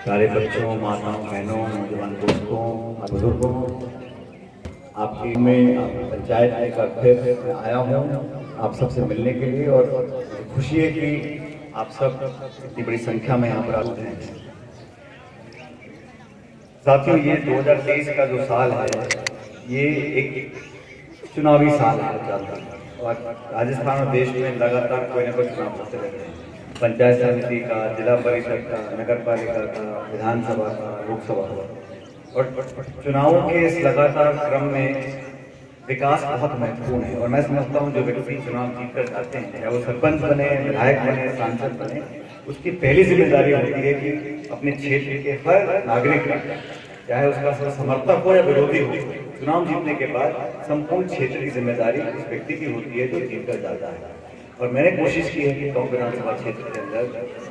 सारे बच्चों, माताओं, बहनों, नौजवान दोस्तों, बुजुर्गों, आपकी में पंचायत में एक फिर आया हूँ आप सबसे मिलने के लिए। और खुशी है कि आप सब इतनी बड़ी संख्या में यहाँ पर आते हैं। साथियों, ये 2023 का जो साल है ये एक चुनावी साल है और राजस्थान और देश में लगातार कोई ना कोई चुनाव होते रहते हैं। पंचायत समिति का, जिला परिषद का, नगर पालिका का, विधानसभा का, लोकसभा का। और चुनावों के इस लगातार क्रम में विकास बहुत महत्वपूर्ण है। और मैं समझता हूँ जो व्यक्ति चुनाव जीत कर जाते हैं, चाहे वो सरपंच बने, विधायक बने, सांसद बने, उसकी पहली जिम्मेदारी होती है कि अपने क्षेत्र के हर नागरिक का, चाहे उसका समर्थक हो या विरोधी हो, चुनाव जीतने के बाद संपूर्ण क्षेत्र की जिम्मेदारी उस व्यक्ति की होती है जो जीत कर जाता है। और मैंने कोशिश की है कि टोंक विधानसभा क्षेत्र के अंदर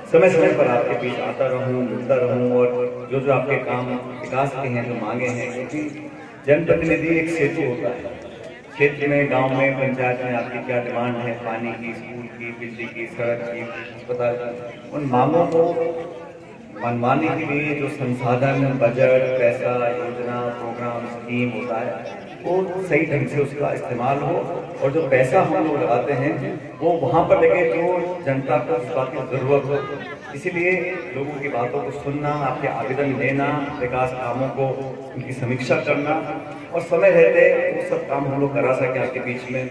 समय समय पर आपके बीच आता रहूं, मिलता रहूं और जो आपके काम विकास के हैं, जो मांगे हैं, क्योंकि जनप्रतिनिधि एक सेतु होता है। क्षेत्र में, गांव में, पंचायत में आपकी क्या डिमांड है, पानी की, स्कूल की, बिजली की, सड़क की, अस्पताल की, उन मांगों को मनवाने के लिए जो संसाधन, बजट, पैसा, योजना, प्रोग्राम, स्कीम होता है वो सही ढंग से उसका इस्तेमाल हो। और जो पैसा हम लोग लगाते हैं वो वहाँ पर लगे जो जनता को उस बात की जरूरत हो। इसीलिए लोगों की बातों को सुनना, आपके आवेदन लेना, विकास कामों को उनकी समीक्षा करना और समय रहते वो सब काम हम लोग करा सके आपके बीच में।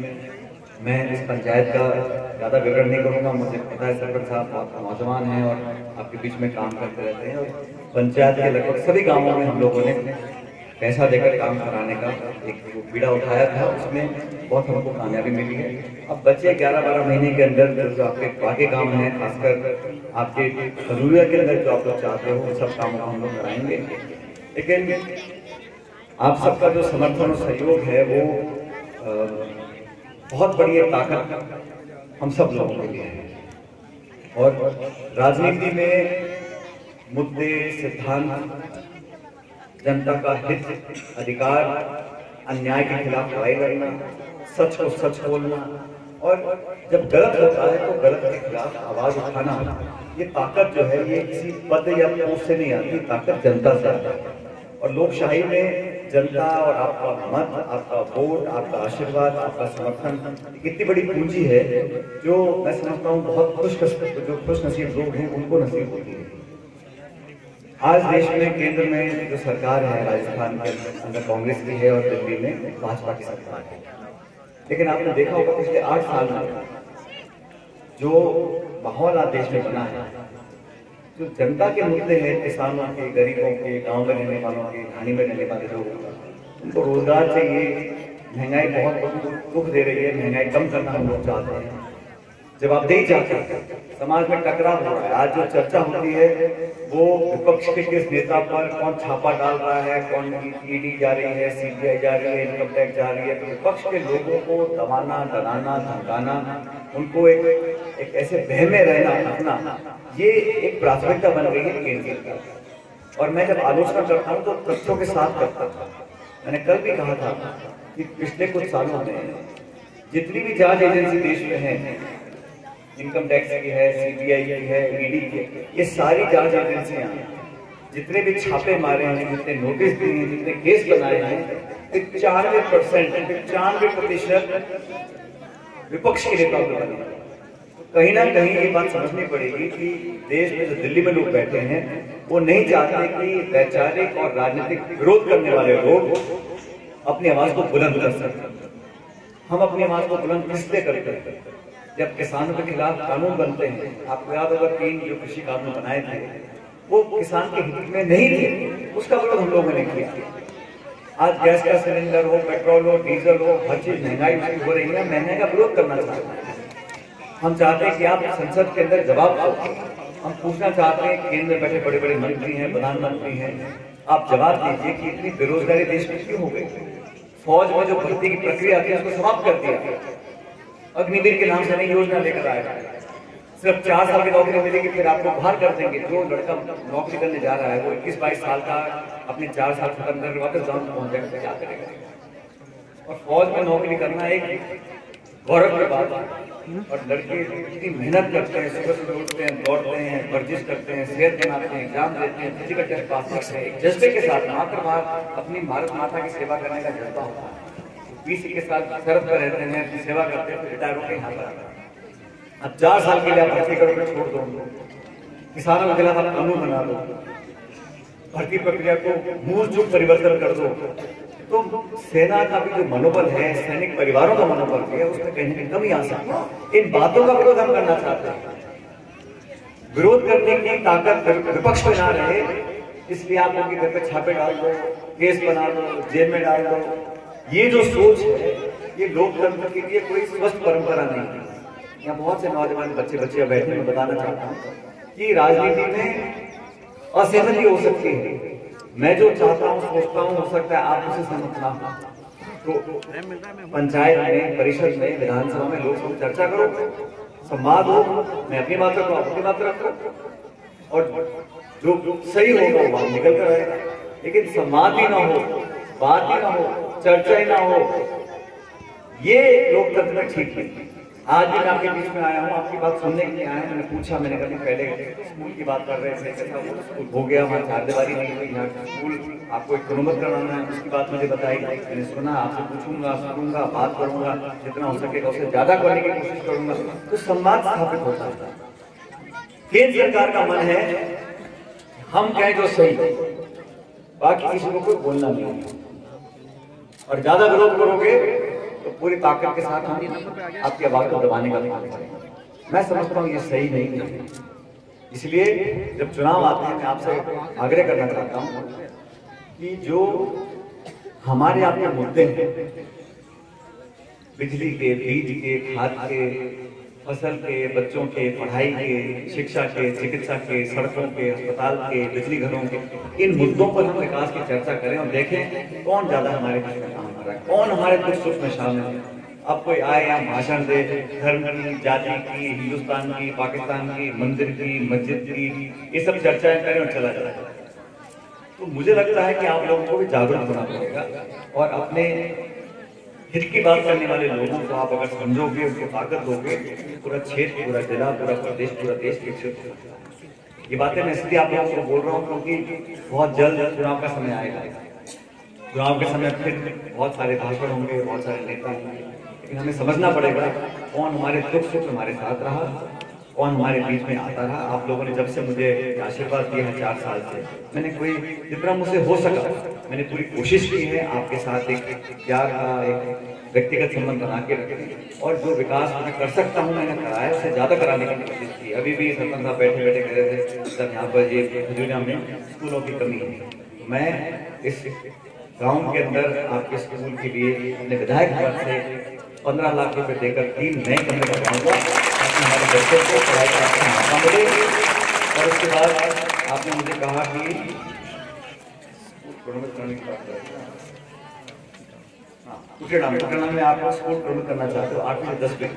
मैं इस पंचायत का ज़्यादा विवरण नहीं करूँगा, मुझे पता है सरपंच साहब बहुत नौजवान हैं और आपके बीच में काम करते रहते हैं। और पंचायत के लगभग सभी गाँवों में हम लोगों ने पैसा देकर काम कराने का एक जो बीड़ा उठाया था, उसमें बहुत हमको कामयाबी मिली है। अब बच्चे 11-12 महीने के अंदर जो आपके बाकी काम हैं, खासकर आपके खजूरिया के अंदर जो आप लोग चाहते हो, उन सब कामों को हम लोग कराएंगे। लेकिन आप सबका जो समर्थन और सहयोग है वो बहुत बड़ी एक ताकत हम सब लोगों के लिए है। और राजनीति में मुद्दे, सिद्धांत, जनता का हित, अधिकार, अन्याय के खिलाफ लड़ाई लड़ना, सच को सच बोलना और जब गलत होता है तो गलत के खिलाफ आवाज उठाना, ये ताकत जो है ये किसी पद या पोस्ट से नहीं आती, ताकत जनता से आती है। और लोकशाही में जनता और आपका मत, आपका वोट, आपका आशीर्वाद, आपका समर्थन इतनी बड़ी पूंजी है जो मैं समझता हूँ बहुत खुश नसीब लोग हैं उनको नसीब होती है। आज देश में केंद्र में जो सरकार है, राजस्थान के अंदर कांग्रेस की है और दिल्ली में भाजपा की सरकार है। लेकिन आपने देखा होगा पिछले 8 साल में जो माहौल आज देश में बना है, जो जनता के मुद्दे हैं, किसानों के, गरीबों के, गांव में रहने वालों के, घानी में रहने वाले लोगों का, उनको रोजगार चाहिए। महंगाई बहुत दुख दे रही है, महंगाई कम करना हम लोग चाहते हैं। जवाबदेही चाहते हैं, समाज में टकराव हो रहा है। आज जो चर्चा होती है वो विपक्ष के किस नेता पर कौन छापा डाल रहा है, कौन ईडी जा रही है, सीबीआई जा रही है, इनकम टैक्स जा रही है। तो विपक्ष के लोगों को दबाना, डराना, धमकाना, उनको एक ऐसे बह में रहना, रखना, ये एक प्राथमिकता बन गई है केंद्र की। और मैं जब आलोचना करता हूँ तो तथ्यों के साथ करता हूँ। मैंने कल भी कहा था कि पिछले कुछ सालों में जितनी भी जांच एजेंसी देश में है, इनकम टैक्स की है, सीबीआई की है, ईडी की है, ये सारी जांच एजेंसियां जितने भी छापे मारे हैं, जितने नोटिस दिए हैं, जितने केस बनाए हैं, 95% विपक्ष के नेताओं को बने। कहीं ना कहीं ये बात समझनी पड़ेगी कि देश में जो दिल्ली में लोग बैठे हैं वो नहीं चाहते कि वैचारिक और राजनीतिक विरोध करने वाले लोग अपनी आवाज को बुलंद कर सकें। हम अपनी आवाज को बुलंद किसलिए करते हैं? जब किसानों के खिलाफ कानून बनते हैं, आपको याद होगा 3 जो कृषि कानून बनाए थे वो किसान के हित में नहीं थे, उसका विरोध हम लोगों ने किया। आज गैस का सिलेंडर हो, पेट्रोल हो, डीजल हो, हर चीज महंगाई हो रही है, महंगाई का विरोध करना चाहते हैं। हम चाहते हैं कि आप संसद के अंदर जवाब दो। हम पूछना चाहते हैं, केंद्र में बैठे बड़े बड़े मंत्री हैं, प्रधानमंत्री हैं, आप जवाब दीजिए कि इतनी बेरोजगारी देश में क्यों हो गई? फौज में जो भर्ती की प्रक्रिया थी उसको समाप्त कर दिया। अग्निवीर के नाम से नई योजना लेकर आएगा, सिर्फ 4 साल की नौकरी मिलेगी, फिर आपको बाहर कर देंगे। जो लड़का नौकरी करने जा रहा है वो 21-22 साल का अपने 4 साल खत्म कर वापस गाँव पहुंच जाएगा, क्या करेगा? और फौज में नौकरी करना एक गौरव की बात है। और लड़के इतनी मेहनत करते हैं, सुबह सुबह उठते हैं, दौड़ते हैं, वर्जिश करते हैं, सेहत बनाते हैं, एग्जाम देते हैं, फिजिकल टेस्ट पास करते हैं, एक जज्बे के साथ मात्र अपनी भारत माता की सेवा करने का जज्बा होता है। 20 के साथ सरहद पर रहते हैं, अपनी सेवा करते हैं, फिर रिटायर होकर यहाँ पर आते हैं। अब 4 साल के लिए आप भर्ती करोगे, छोड़ दो, किसानों के खिलाफ कानून बना दो, भर्ती प्रक्रिया को मूल चूक परिवर्तन कर दो, तो सेना का भी जो मनोबल है, सैनिक परिवारों का मनोबल है, उसमें कहीं ना कमी आ सकती है। इन बातों का विरोध हम करना चाहते हैं। विरोध करने की ताकत विपक्ष में ना रहे, इसलिए आप उनके घर पे छापे डाल दो, केस बना दो, जेल में डाल दो। ये जो सोच है, ये लोकतंत्र के लिए कोई स्वस्थ परंपरा नहीं है। यहाँ बहुत से नौजवान बच्चे बैठे, मैं बताना चाहता हूँ कि राजनीति में असहमति हो सकती है। मैं जो चाहता हूँ, सोचता हूँ, हो सकता है आप उसे सहमत ना हो, तो पंचायत में, परिषद में, विधानसभा में, लोकसभा में चर्चा करो, संवाद हो, मैं अपनी बात रखूँ, आप अपनी बात रखो, और जो सही होगा वो बात निकल कर आएगा। लेकिन संवाद ही ना हो, बात ही ना हो, चर्चा ही ना हो, ये लोकतंत्र में ठीक नहीं। आज भी मैं आपके बीच में आया हूँ, आपकी बात सुनने के लिए आया हूँ। मैंने पूछा, मैंने कभी पहले स्कूल की बात कर रहे थे, कैसा वो स्कूल हो गया, वहाँ चारदीवारी नहीं हुई, यहाँ स्कूल आपको एक अनुमत कराना है, उसकी बात मुझे बताई। मैंने सुना, आपसे पूछूंगा, सुनूंगा, बात करूंगा, जितना हो सकेगा उसे ज्यादा करने की कोशिश करूंगा, तो संवाद स्थापित होता है। केंद्र सरकार का मन है हम कहें जो सही, बाकी किसी को कोई बोलना नहीं, और ज्यादा विरोध करोगे तो पूरी ताकत के साथ हम आपकी आवाज को दबाने का काम करेंगे। मैं समझता हूँ ये सही नहीं है। इसलिए जब चुनाव आते हैं, मैं आपसे आग्रह करना चाहता हूँ कि जो हमारे आपके मुद्दे हैं, बिजली के, बीज के, खाद के, फसल के, बच्चों के, पढ़ाई के, शिक्षा के, चिकित्सा के, सड़कों के, अस्पताल के, बिजली घरों के, इन मुद्दों पर हम विकास की चर्चा करें और देखें कौन ज्यादा हमारे बीच में काम कर रहा है, कौन हमारे दुख सुख में शामिल है। अब कोई आए यहाँ भाषण दे, धर्म की, जाति की, हिंदुस्तान की, पाकिस्तान की, मंदिर की, मस्जिद की, ये सब चर्चाएं करें और चला जाए, तो मुझे लगता है कि आप लोगों को भी जागरूक होना पड़ेगा। और अपने हित की बात करने वाले लोगों को आप अगर समझोगे, उनको ताकत दोगे, पूरा क्षेत्र, पूरा जिला, पूरा प्रदेश, पूरा देश विकसित होगा। ये बातें मैं इसलिए आप लोगों को बोल रहा हूँ क्योंकि बहुत जल्द चुनाव का समय आएगा। चुनाव के समय फिर बहुत सारे भाषण होंगे, बहुत सारे नेता होंगे, लेकिन हमें समझना पड़ेगा कौन हमारे दुख सुख हमारे साथ रहा, कौन हमारे बीच में आता रहा। आप लोगों ने जब से मुझे आशीर्वाद दिया है 4 साल से, मैंने कोई जितना मुझसे हो सका मैंने पूरी कोशिश की है आपके साथ एक प्यार का, एक व्यक्तिगत संबंध बना के रखें, और जो विकास मैं कर सकता हूँ मैंने कराया, उससे ज्यादा कराने की कोशिश की। अभी भी सरपंच साहब बैठे बैठे कह रहे थे सर यहाँ पर ये खजूरिया में स्कूलों की कमी है। मैं इस गाँव के अंदर आपके स्कूल के लिए अपने विधायक पद से 15 लाख रुपए देकर 3 नए कमरे बनवाऊंगा ताकि हमारे बच्चों को पढ़ाई का अच्छा मौका मिले। और उसके बाद आपने मुझे कहा कि कुटेड़ा में आप स्कूल प्रोमोट करना चाहते हो 8 से 10 फीट,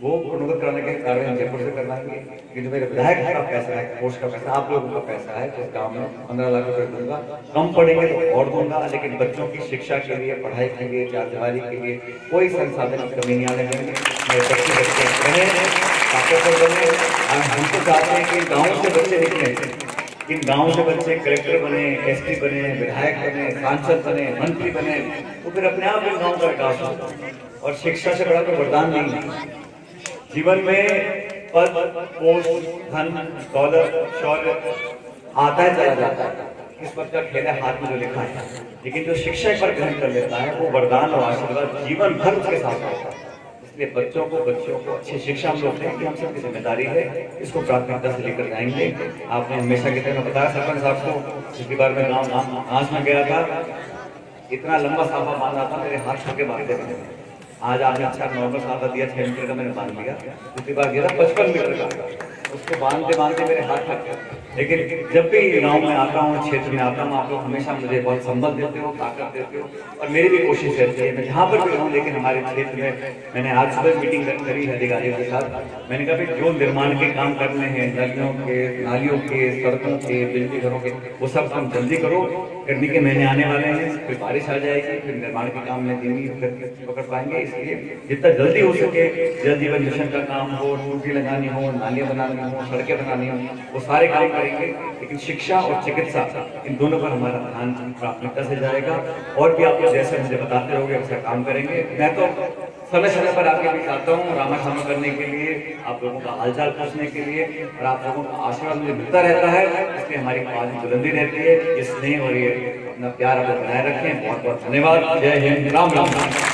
वो प्रोमोट कराने के कार्य हम जयपुर से करवाएंगे। कि जो मेरे विधायक का पैसा है, कोष का पैसा, आप लोगों का पैसा है, तो इस गाँव में 15 लाख रुपए दूंगा। कम पड़ेंगे तो और दूंगा, लेकिन बच्चों की शिक्षा के लिए, पढ़ाई के लिए, चारदीवारी के लिए कोई संसाधन की कमी नहीं आने देंगे। मेरे बच्चे रहे, ताकतवर बने। हम तो चाहते हैं कि गाँव से बच्चे निकले, इन गाँव से बच्चे कलेक्टर बने, एसपी बने, विधायक बने, सांसद बने, मंत्री बने, तो फिर अपने आप इन गाँव का विकास होगा। और शिक्षा से बड़ा कोई वरदान नहीं है जीवन में। पद, पोस्ट, धन, दौलत, शौर्य आता है चला जाता है, इस पद का खेल है हाथ में जो लिखा है, लेकिन जो शिक्षा पर ग्रहण कर लेता है वो वरदान और आशीर्वाद जीवन भर उसके साथ रहता है। इसलिए बच्चों को अच्छी शिक्षा हम लोग दें कि हम सबकी जिम्मेदारी है, इसको प्राथमिकता से लेकर जाएंगे। आपने हमेशा की तरह बताया सरपंच साहब को, पिछली बार मैं गाँव घास में गया था, इतना लंबा साफा बांध रहा था, मेरे हाथ छोटे बांधते थे। आज आपने अच्छा नॉर्मल साफा दिया, 6 मीटर का मैंने बांध लिया। पिछली बार गया था 55 मीटर का, उसको बांधते बांधते मेरे हाथ थक गए। लेकिन जब भी गांव में आता हूँ, क्षेत्र में आता हूँ, आप लोग हमेशा मुझे बहुत संबल देते हो, ताकत देते हो, और मेरी भी कोशिश रहती है मैं जहाँ पर भी रहूँ। लेकिन हमारे क्षेत्र में मैंने आज सुबह मीटिंग करी है अधिकारियों के साथ। मैंने कहा भाई जो निर्माण के काम करने हैं, नदियों के, नालियों के, सड़कों के, बिजली घरों के, वो सब काम जल्दी करो। गर्मी के महीने आने वाले हैं, फिर बारिश आ जाएगी, फिर निर्माण के काम में दिन पकड़ पाएंगे। इसलिए जितना जल्दी हो सके जल जीवन मिशन का काम हो, टूटी लगानी हो, नालियां बनानी हो, सड़कें बनानी हो, वो सारे काम करेंगे। लेकिन शिक्षा और चिकित्सा, इन दोनों पर हमारा ध्यान प्राथमिकता से जाएगा। और भी आप जैसे मुझे बताते रहोगे वैसा काम करेंगे। मैं तो समय समय पर आपके बीच आता हूँ रामाश्रम करने के लिए, आप लोगों का हालचाल पूछने के लिए, और आप लोगों का आशीर्वाद मुझे मिलता रहता है, इसलिए हमारी आवाज बुलंदी रहती है। ये स्नेह और ये अपना प्यार आप बनाए रखें। बहुत बहुत धन्यवाद। जय हिंद, राम राम।